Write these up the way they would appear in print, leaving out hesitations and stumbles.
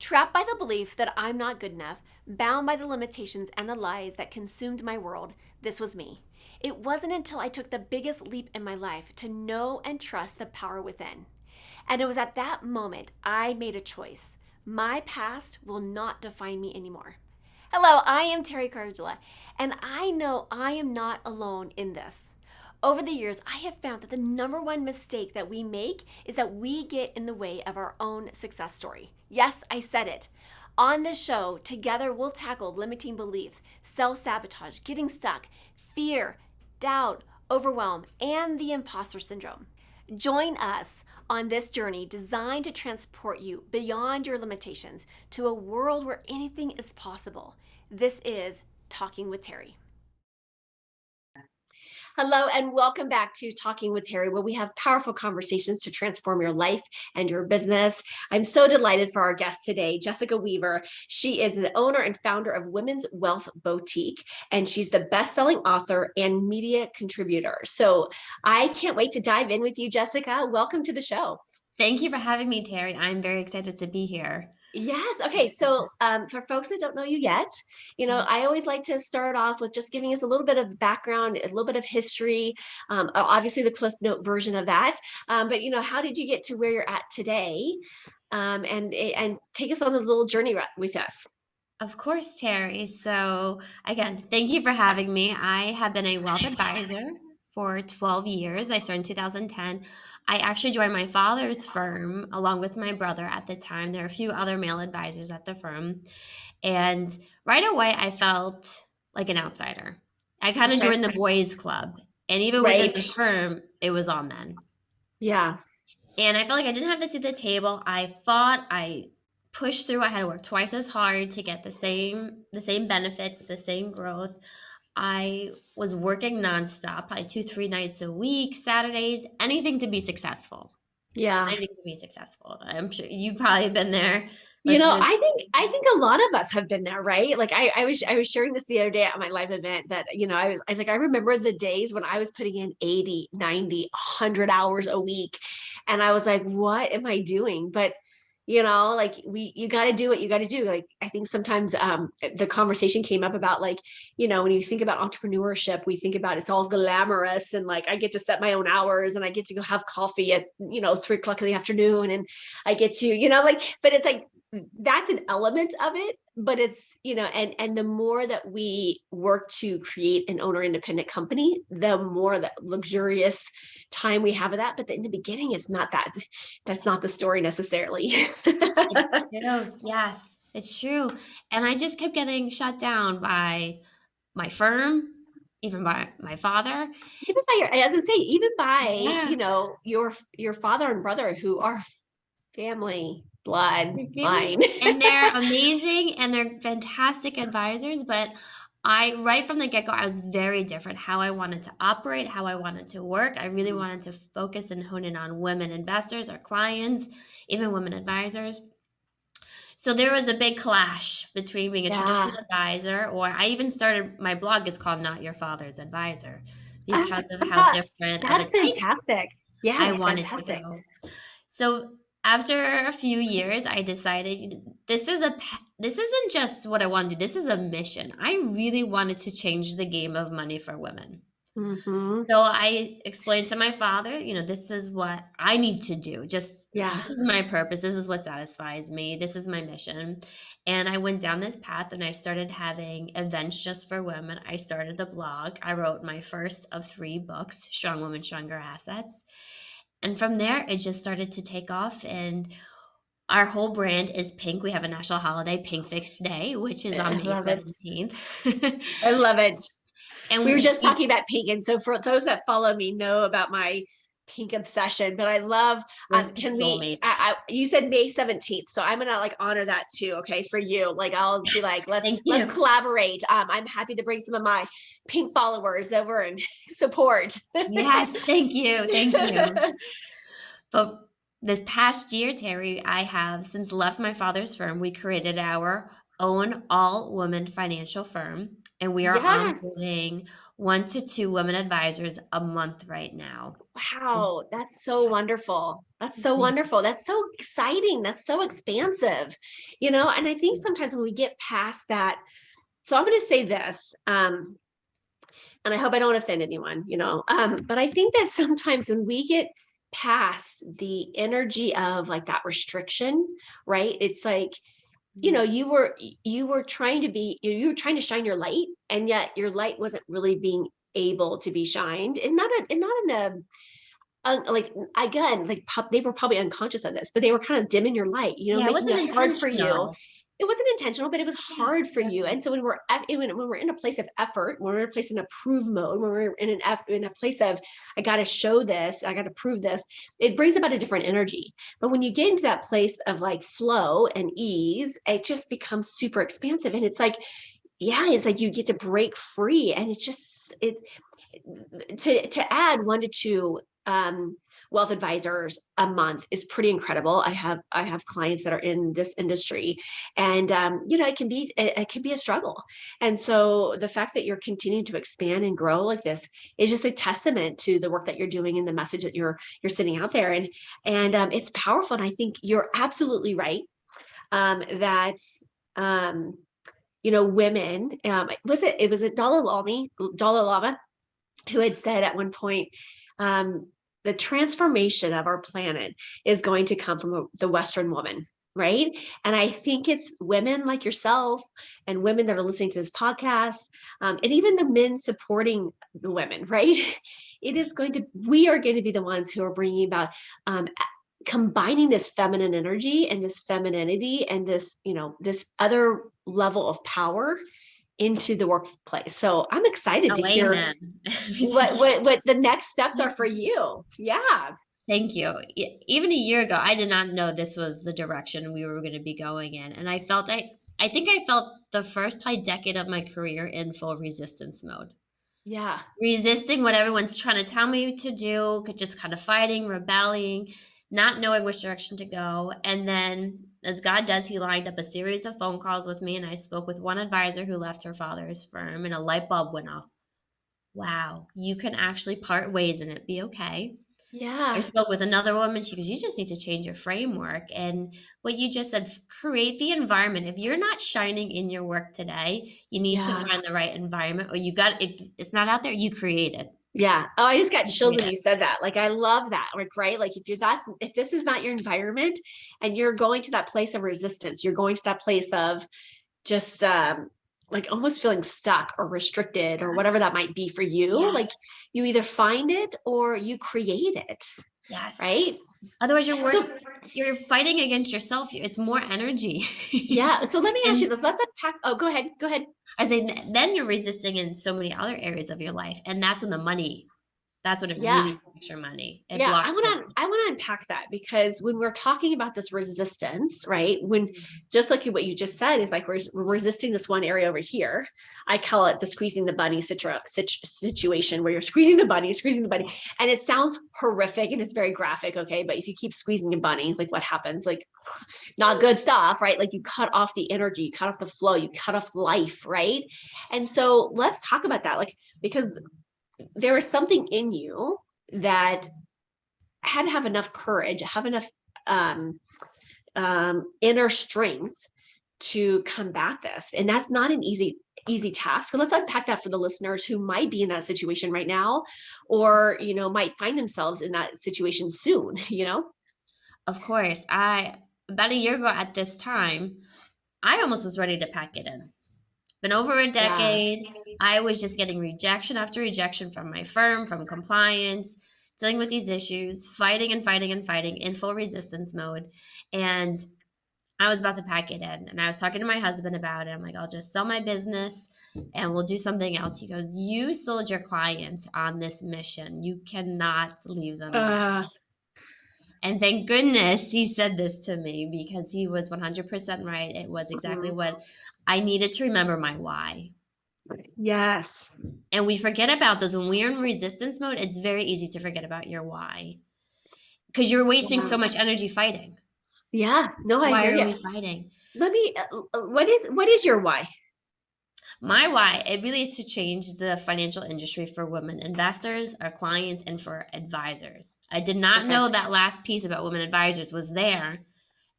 Trapped by the belief that I'm not good enough, bound by the limitations and the lies that consumed my world, this was me. It wasn't until I took the biggest leap in my life to know and trust the power within. And it was at that moment I made a choice. My past will not define me anymore. Hello, I am Teri, and I know I am not alone in this. Over the years, I have found that the number one mistake that we make is that we get in the way of our own success story. Yes, I said it. On this show, together we'll tackle limiting beliefs, self-sabotage, getting stuck, fear, doubt, overwhelm, and the imposter syndrome. Join us on this journey designed to transport you beyond your limitations to a world where anything is possible. This is Talking with Teri. Hello, and welcome back to Talking with Teri, where we have powerful conversations to transform your life and your business. I'm so delighted for our guest today, Jessica Weaver. She is the owner and founder of Women's Wealth Boutique, and she's the best-selling author and media contributor. So I can't wait to dive in with you, Jessica. Welcome to the show. Thank you for having me, Teri. I'm very excited to be here. Yes. Okay. So for folks that don't know you yet, I always like to start off with just giving us a little bit of background, a little bit of history, obviously the Cliff Note version of that. But, how did you get to where you're at today? And take us on a little journey with us. Of course, Teri. So again, thank you for having me. I have been a wealth advisor for 12 years. I started in 2010. I actually joined my father's firm along with my brother at the time. There are a few other male advisors at the firm. And right away, I felt like an outsider. I kind of joined the boys' club. And even within the firm, it was all men. Yeah. And I felt like I didn't have to sit at the table. I fought. I pushed through. I had to work twice as hard to get the same benefits, the same growth. I was working nonstop, probably 2-3 nights a week, Saturdays, anything to be successful. Yeah. Anything to be successful. I'm sure you've probably been there. I think a lot of us have been there, right? Like I was sharing this the other day at my live event that, I was like, I remember the days when I was putting in 80, 90, 100 hours a week. And I was like, what am I doing? But like you got to do what you got to do. Like, I think sometimes the conversation came up about like, when you think about entrepreneurship, we think about it's all glamorous and like, I get to set my own hours and I get to go have coffee at, 3:00 in the afternoon. And I get to, but it's like, that's an element of it, but it's, and the more that we work to create an owner independent company, the more that luxurious time we have of that. But in the beginning, it's not that. That's not the story necessarily. It's true. Yes, it's true. And I just kept getting shut down by my firm, even by my father. Even by as I say, even by, Yeah. your father and brother who are family blood line. And they're amazing and they're fantastic advisors, but right from the get-go, I was very different how I wanted to operate, how I wanted to work. I really wanted to focus and hone in on women investors or clients, even women advisors. So there was a big clash between being a traditional advisor, or I even started, my blog is called Not Your Father's Advisor because of how different of a fantastic. Yeah, I wanted to go. So after a few years, I decided this isn't just what I want to do. This is a mission. I really wanted to change the game of money for women. Mm-hmm. So I explained to my father, this is what I need to do. This is my purpose. This is what satisfies me. This is my mission. And I went down this path and I started having events just for women. I started the blog. I wrote my first of 3 books, Strong Women, Stronger Assets. And from there, it just started to take off. And our whole brand is pink. We have a national holiday, Pinkfix Day, which is on May 17th. I love it. And we were just talking about pink. And so for those that follow me know about my pink obsession, but I love, you said May 17th. So I'm going to like honor that too. Okay. For you, like, I'll be like, let's collaborate. I'm happy to bring some of my pink followers over and support. Yes. Thank you. Thank you. But this past year, Teri, I have since left my father's firm. We created our own all-woman financial firm. And we are Yes. onboarding 1 to 2 women advisors a month right now. It's Wow, that's so wonderful. That's so yeah. wonderful. That's so exciting. That's so expansive. And I think sometimes when we get past that, so I'm going to say this, and I hope I don't offend anyone, but I think that sometimes when we get past the energy of like that restriction, right? It's like, you were trying to be, you were trying to shine your light, and yet your light wasn't really being able to be shined, and not in a like, again, like they were probably unconscious of this, but they were kind of dimming your light, Yeah, it making wasn't it hard for you. intentional. It wasn't intentional, but it was Yeah, hard for you. And so when we're in a place of effort, when we're in a place in approve mode, when we're in a place of I got to show this, I got to prove this, it brings about a different energy. But when you get into that place of like flow and ease, it just becomes super expansive, and it's like, yeah, it's like you get to break free, and it's to add 1 to 2 wealth advisors a month is pretty incredible. I have clients that are in this industry, and it can be a struggle. And so the fact that you're continuing to expand and grow like this is just a testament to the work that you're doing and the message that you're sending out there, and it's powerful. And I think you're absolutely right, that women, it was Dalai Lama who had said at one point, um, the transformation of our planet is going to come from the Western woman, right? And I think it's women like yourself and women that are listening to this podcast, and even the men supporting the women, right? We are going to be the ones who are bringing about, combining this feminine energy and this femininity and this other level of power into the workplace. So I'm excited Oh, to hear amen. what the next steps are for you. Yeah. Thank you. Even a year ago, I did not know this was the direction we were going to be going in, and I think I felt the first probably decade of my career in full resistance mode. Yeah. Resisting what everyone's trying to tell me to do, just kind of fighting, rebelling, not knowing which direction to go. And then, as God does, He lined up a series of phone calls with me, and I spoke with one advisor who left her father's firm, and a light bulb went off. Wow, you can actually part ways and it be okay. I Yeah. spoke with another woman. She goes, "You just need to change your framework." And what you just said, create the environment. If you're not shining in your work today, you need to Yeah. find the right environment, or if it's not out there, you create it. Yeah. Oh, I just got You chills create when it. you said that. Like, I love that. Like, right. Like if this is not your environment and you're going to that place of resistance, you're going to that place of just, like almost feeling stuck or restricted or Yes. whatever that might be for you. Like, Yes. you either find it or you create it. Yes. Right. Otherwise, So you're fighting against yourself. It's more energy. yeah. So let me ask you And this. Let's unpack. Oh, go ahead. Go ahead. I say, then you're resisting in so many other areas of your life. And that's when it Yeah. really blocks your money. It Yeah, blocks I want your to I want to unpack that, because when we're talking about this resistance, right? When just like what you just said is like we're resisting this one area over here. I call it the squeezing the bunny situation, where you're squeezing the bunny, yes. and it sounds horrific and it's very graphic, okay? But if you keep squeezing the bunny, like what happens? Like, not good stuff, right? Like you cut off the energy, you cut off the flow, you cut off life, right? Yes. And so let's talk about that, like, because there was something in you that had to have enough courage, have enough um, inner strength to combat this. And that's not an easy task. So let's unpack that for the listeners who might be in that situation right now, or, might find themselves in that situation soon, Of course. About a year ago at this time, I almost was ready to pack it in. Been over a Yeah. decade. I was just getting rejection after rejection from my firm, from compliance, dealing with these issues, fighting and fighting and fighting in full resistance mode. And I was about to pack it in. And I was talking to my husband about it. I'm like, I'll just sell my business and we'll do something else. He goes, "You sold your clients on this mission. You cannot leave them now." Uh, And thank goodness he said this to me, because he was 100% right. It was exactly mhm. what I needed to remember, my why. Yes. And we forget about those. When we're in resistance mode, it's very easy to forget about your why, because you're wasting Yeah. so much energy fighting. Yeah. No, I Why hear are you. we fighting? Let me, what is your why? My why, it really is to change the financial industry for women investors, our clients, and for advisors. I did not know Perfect. that last piece about women advisors was there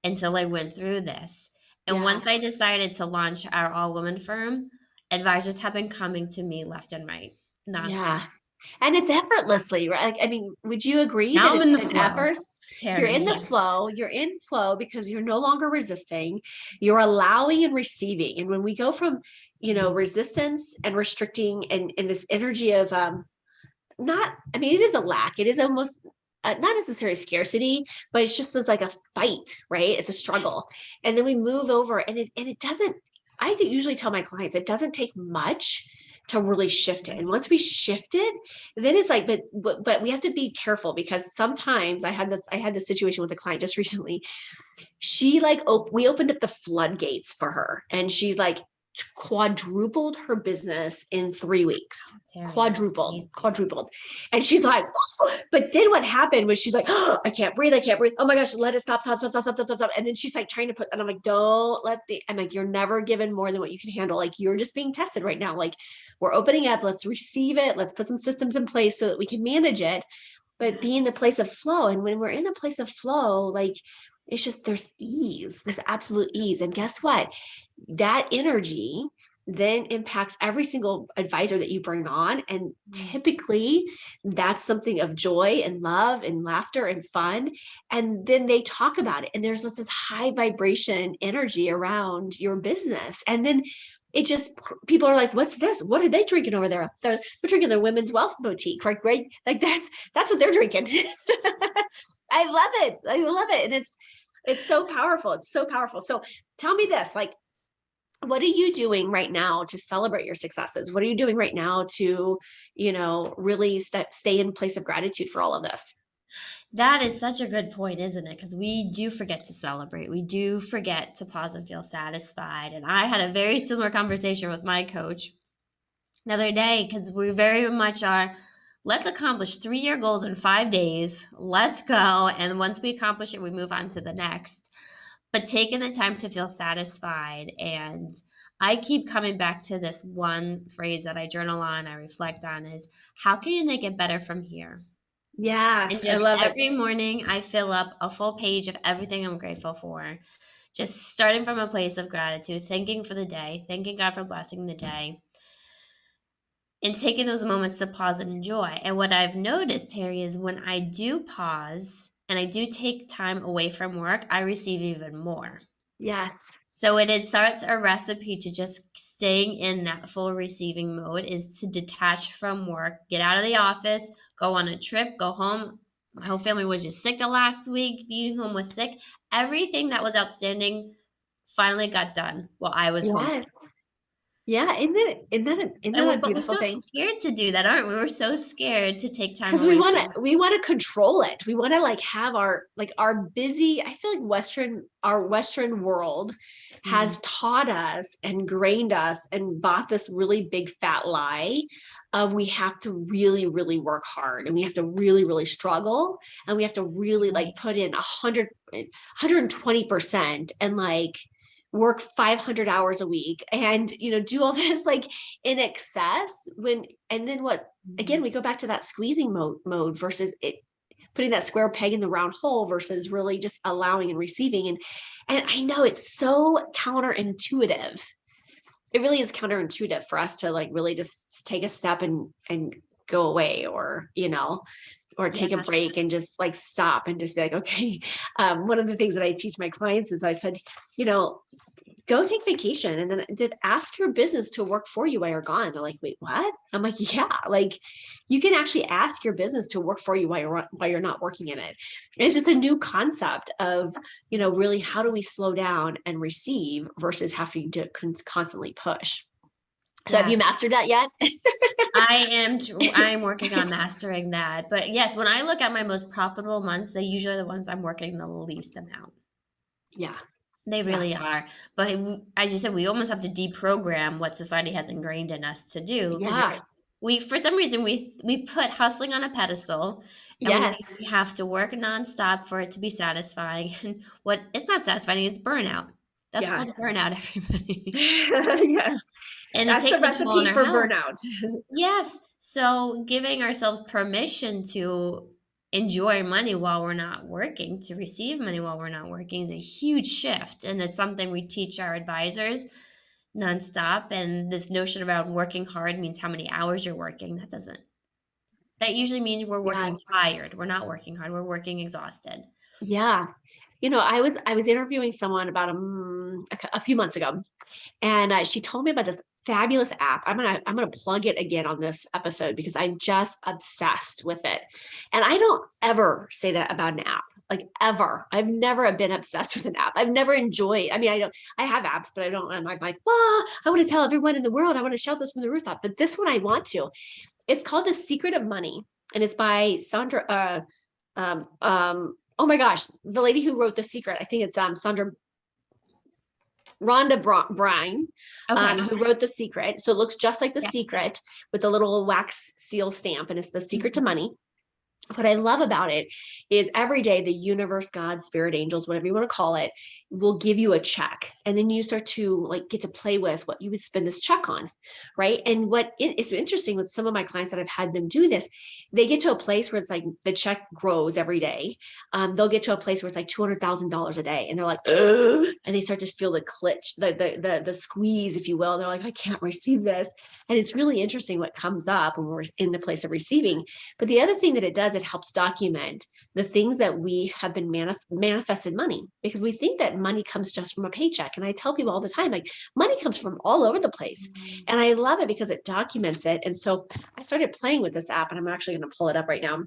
until I went through this. And Yeah. once I decided to launch our all women firm, advisors have been coming to me left and right, nonstop. Yeah. And it's effortlessly, right? Like, I mean, would you agree that Now I'm it's in the an flow, effort? You're Terry. in the Yes. flow, you're in flow because you're no longer resisting, you're allowing and receiving. And when we go from, resistance and restricting and this energy of not, I mean, it is a lack, it is almost not necessarily scarcity, but it's just as like a fight, right? It's a struggle. And then we move over and it doesn't, I usually tell my clients, it doesn't take much to really shift it. And once we shift it, then it's like, but we have to be careful because sometimes I had this situation with a client just recently. She like, we opened up the floodgates for her and she's like quadrupled her business in 3 weeks. Terry, that's Quadrupled, amazing. quadrupled. And she's like, but then what happened was she's like, oh, I can't breathe. I can't breathe. Oh my gosh, let it stop, stop, stop, stop, stop, stop, stop, stop. And then she's like trying to put, and I'm like, I'm like, you're never given more than what you can handle. Like, you're just being tested right now. Like, we're opening up. Let's receive it. Let's put some systems in place so that we can manage it, but be in the place of flow. And when we're in a place of flow, like, it's just, there's ease, there's absolute ease. And guess what? That energy then impacts every single advisor that you bring on. And typically that's something of joy and love and laughter and fun. And then they talk about it. And there's just this high vibration energy around your business. And then it just, people are like, what's this? What are they drinking over there? They're drinking their women's wealth boutique, right? Like that's what they're drinking. I love it. I love it. And it's so powerful. It's so powerful. So tell me this, like, what are you doing right now to celebrate your successes? What are you doing right now to, really stay in place of gratitude for all of this? That is such a good point, isn't it? Because we do forget to celebrate. We do forget to pause and feel satisfied. And I had a very similar conversation with my coach the other day because we very much are, let's accomplish 3-year goals in 5 days. Let's go. And once we accomplish it, we move on to the next. But taking the time to feel satisfied. And I keep coming back to this one phrase that I journal on, I reflect on is, how can I get better from here? Yeah, And I just love it. every morning, I fill up a full page of everything I'm grateful for. Just starting from a place of gratitude, thanking for the day, thanking God for blessing the day, and taking those moments to pause and enjoy. And what I've noticed, Terry, is when I do pause and I do take time away from work, I receive even more. Yes. So it starts a recipe to just staying in that full receiving mode is to detach from work, get out of the office, go on a trip, go home. My whole family was just sick the last week. Being home was sick. Everything that was outstanding finally got done while I was home. Yes. Yeah. Isn't that a But we're beautiful so thing? scared to do that, aren't we? We're so scared to take time Because we away want from. to we want to control it. We want to like have our busy, I feel like our Western world Mhm. has taught us and grained us and bought this really big fat lie of we have to really really work hard and we have to really really struggle and we have to really like Right. put in 120% and like work 500 hours a week and do all this like in excess when and then what again, we go back to that squeezing mode versus it putting that square peg in the round hole versus really just allowing and receiving. And I know it's so counterintuitive. It really is counterintuitive for us to like really just take a step and go away or take a Yes. break and just like stop and just be like, okay. One of the things that I teach my clients is I said, go take vacation and then did ask your business to work for you while you're gone. They're like, wait, what? I'm like, yeah, like you can actually ask your business to work for you while you're not working in it. And it's just a new concept of, really how do we slow down and receive versus having to constantly push. So have you Yes. mastered that yet? I am working on mastering that. But yes, when I look at my most profitable months, they usually are the ones I'm working the least amount. Yeah. They Yeah. really are. But as you said, we almost have to deprogram what society has ingrained in us to do because Yeah. we for some reason we put hustling on a pedestal and we Yes. think we have to work nonstop for it to be satisfying. And what it's not satisfying is burnout. That's Yeah. called burnout, everybody. Yeah. And it That's the takes a toll on recipe our for health. burnout. Yes. So giving ourselves permission to enjoy money while we're not working, to receive money while we're not working is a huge shift. And it's something we teach our advisors nonstop. And this notion about working hard means how many hours you're working. That usually means we're Yeah. working tired. We're not working hard. We're working exhausted. Yeah. I was interviewing someone about a few months ago, and she told me about this fabulous app. I'm gonna plug it again on this episode because I'm just obsessed with it. And I don't ever say that about an app, like ever. I've never been obsessed with an app. I've never enjoyed. I mean, I have apps, but I don't. I'm like, well, I want to tell everyone in the world. I want to shout this from the rooftop. But this one, I want to. It's called The Secret of Money, and it's by Sandra. Oh my gosh, the lady who wrote The Secret. I think it's Sandra Rhonda Brine, Okay. who wrote The Secret. So it looks just like The Yes. Secret with the little wax seal stamp, and it's The Secret to Money. What I love about it is every day the universe, God, spirit, angels, whatever you want to call it, will give you a check. And then you start to like get to play with what you would spend this check on. Right. And it's interesting with some of my clients that I've had them do this, they get to a place where it's like the check grows every day. They'll get to a place where it's like $200,000 a day. And they're like, ugh, and they start to feel the clutch, the squeeze, if you will. They're like, I can't receive this. And it's really interesting what comes up when we're in the place of receiving. But the other thing that it does, it helps document the things that we have been manifested money, because we think that money comes just from a paycheck. And I tell people all the time, like, money comes from all over the place. And I love it because it documents it. And so I started playing with this app, and I'm actually going to pull it up right now.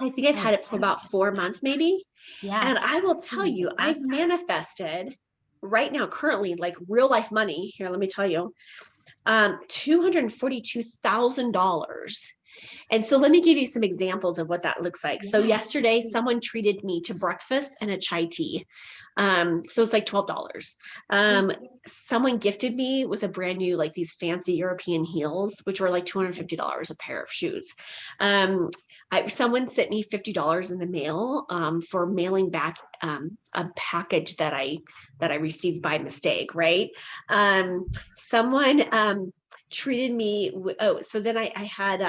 I think I've had it for about 4 months, maybe. Yes. And I will tell you, I've manifested right now, currently, like real life money. Here, let me tell you, $242,000. And so let me give you some examples of what that looks like. So yesterday, someone treated me to breakfast and a chai tea. So it's like $12. Someone gifted me with a brand new, like these fancy European heels, which were like $250 a pair of shoes. Someone sent me $50 in the mail for mailing back a package that I received by mistake, right? Someone treated me. So then I had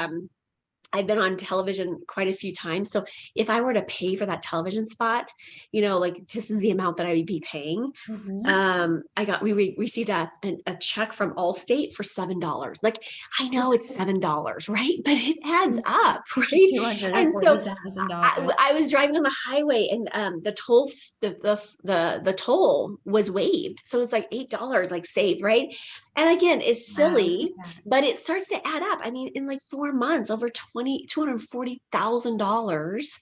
I've been on television quite a few times. So if I were to pay for that television spot, like this is the amount that I would be paying. We received a check from Allstate for $7. Like, I know it's $7, right? But it adds up, right? And so I was driving on the highway, and the toll was waived. So it's like $8 like saved, right? And again, it's silly, but it starts to add up. I mean, in like 4 months, over $240,000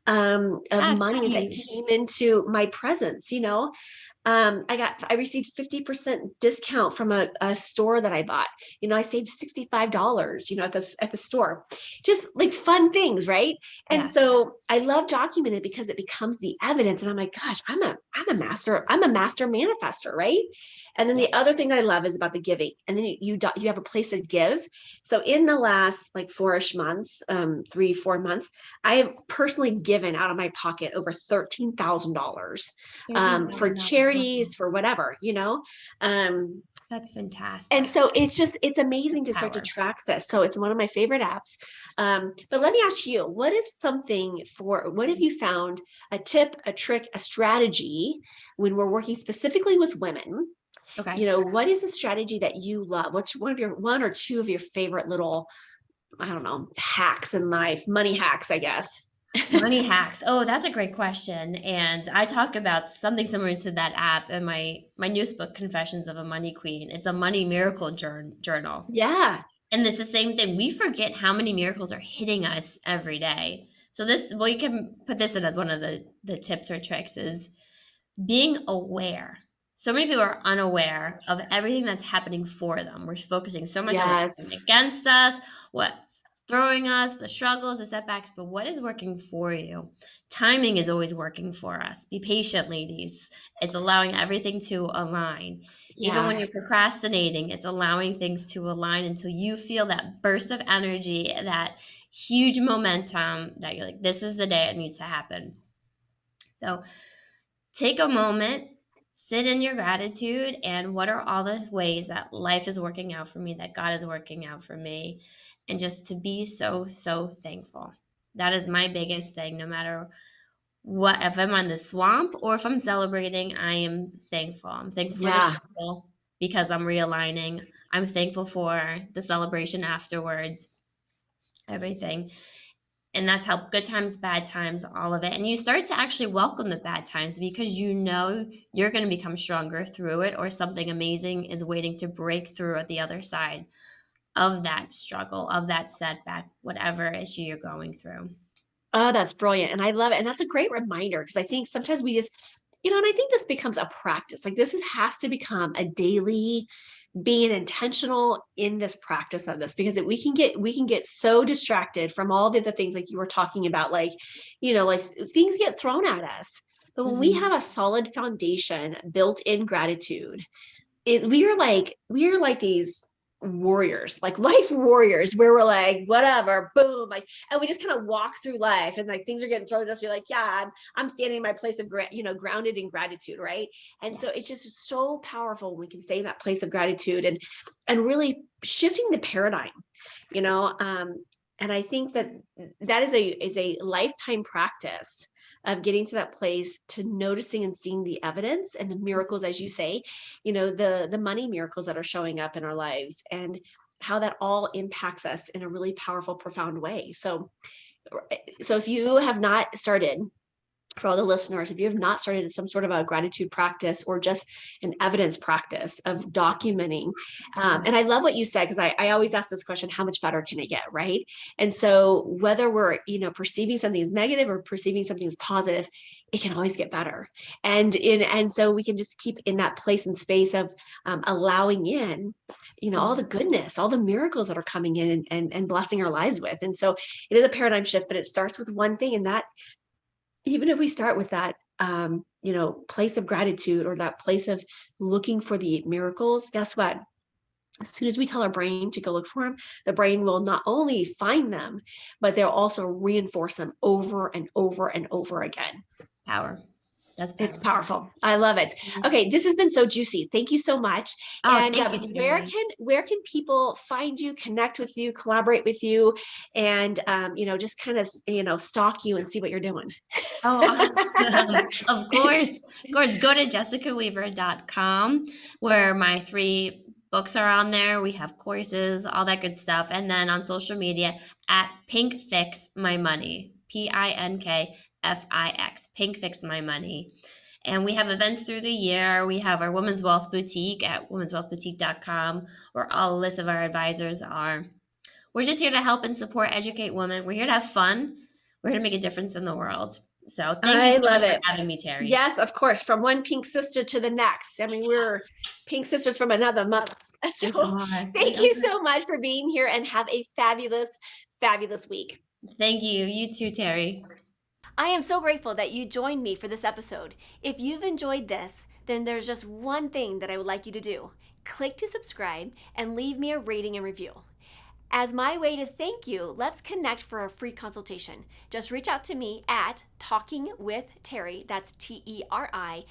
of money that came into my presence, I received 50% discount from a store that I bought. I saved $65, at the store. Just like fun things, right? And so I love documenting it because it becomes the evidence. And I'm like, gosh, I'm a master manifester, right? And then the other thing that I love is about the giving. And then you have a place to give. So in the last like 4-ish months, 3-4 months, I have personally given out of my pocket over $13,000 for charities, for whatever, That's fantastic. And so it's amazing to start to track this. So it's one of my favorite apps. But let me ask you, what have you found a tip, a trick, a strategy when we're working specifically with women? Okay. What is a strategy that you love? What's one or two of your favorite little, I don't know, hacks in life, money hacks, I guess? Money hacks. Oh, that's a great question. And I talk about something similar to that app in my newest book, Confessions of a Money Queen. It's a money miracle journal. Yeah. And it's the same thing. We forget how many miracles are hitting us every day. So you can put this in as one of the tips or tricks, is being aware. So many people are unaware of everything that's happening for them. We're focusing so much on what's happening against us, what's throwing us, the struggles, the setbacks, but what is working for you? Timing is always working for us. Be patient, ladies. It's allowing everything to align. Even when you're procrastinating, it's allowing things to align until you feel that burst of energy, that huge momentum that you're like, this is the day it needs to happen. So take a moment, sit in your gratitude and what are all the ways that life is working out for me, that God is working out for me, and just to be so, so thankful. That is my biggest thing. No matter what, if I'm on the swamp or if I'm celebrating, I am thankful. I'm thankful for the Yeah. struggle because I'm realigning. I'm thankful for the celebration afterwards, everything. And that's how good times, bad times, all of it. And you start to actually welcome the bad times because you know you're going to become stronger through it, or something amazing is waiting to break through at the other side of that struggle, of that setback, whatever issue you're going through. Oh, that's brilliant. And I love it. And that's a great reminder because I think sometimes we just, and I think this becomes a practice. Like has to become a daily being intentional in this practice of this, because we can get so distracted from all the other things like you were talking about, like, like things get thrown at us. But when we Mm-hmm. have a solid foundation built in gratitude, we are like these warriors, like life warriors, where we're like, whatever, boom, like, and we just kind of walk through life, and like things are getting thrown at us. You're like, yeah, I'm standing in my place of grounded in gratitude, right? And so it's just so powerful when we can stay in that place of gratitude and really shifting the paradigm, and I think that is a lifetime practice of getting to that place, to noticing and seeing the evidence and the miracles, as you say, the money miracles that are showing up in our lives, and how that all impacts us in a really powerful, profound way. So if you have not started, for all the listeners, if you have not started some sort of a gratitude practice or just an evidence practice of documenting, and I love what you said, because I always ask this question, how much better can it get, right? And so whether we're, perceiving something as negative or perceiving something as positive, it can always get better. And so we can just keep in that place and space of allowing in, all the goodness, all the miracles that are coming in and blessing our lives with. And so it is a paradigm shift, but it starts with one thing, and that, even if we start with that, place of gratitude, or that place of looking for the miracles, guess what? As soon as we tell our brain to go look for them, the brain will not only find them, but they'll also reinforce them over and over and over again. Power. That's powerful. It's powerful. I love it. Okay, this has been so juicy. Thank you so much. Oh, and thank you, where can people find you, connect with you, collaborate with you, and just kind of stalk you and see what you're doing? Oh, of course. Go to jessicaweaver.com, where my 3 books are on there. We have courses, all that good stuff. And then on social media at Pinkfix My Money, Pinkfix, Pinkfix My Money. And we have events through the year. We have our Women's Wealth Boutique at womenswealthboutique.com, where all lists of our advisors are. We're just here to help and support, educate women. We're here to have fun. We're here to make a difference in the world. So thank you so much for having me, Teri. Yes, of course. From one pink sister to the next. I mean, we're pink sisters from another mother. So thank you so much for being here, and have a fabulous, fabulous week. Thank you. You too, Teri. I am so grateful that you joined me for this episode. If you've enjoyed this, then there's just one thing that I would like you to do. Click to subscribe and leave me a rating and review. As my way to thank you, let's connect for a free consultation. Just reach out to me at talkingwithteri, that's TERI.com,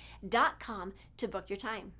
to book your time.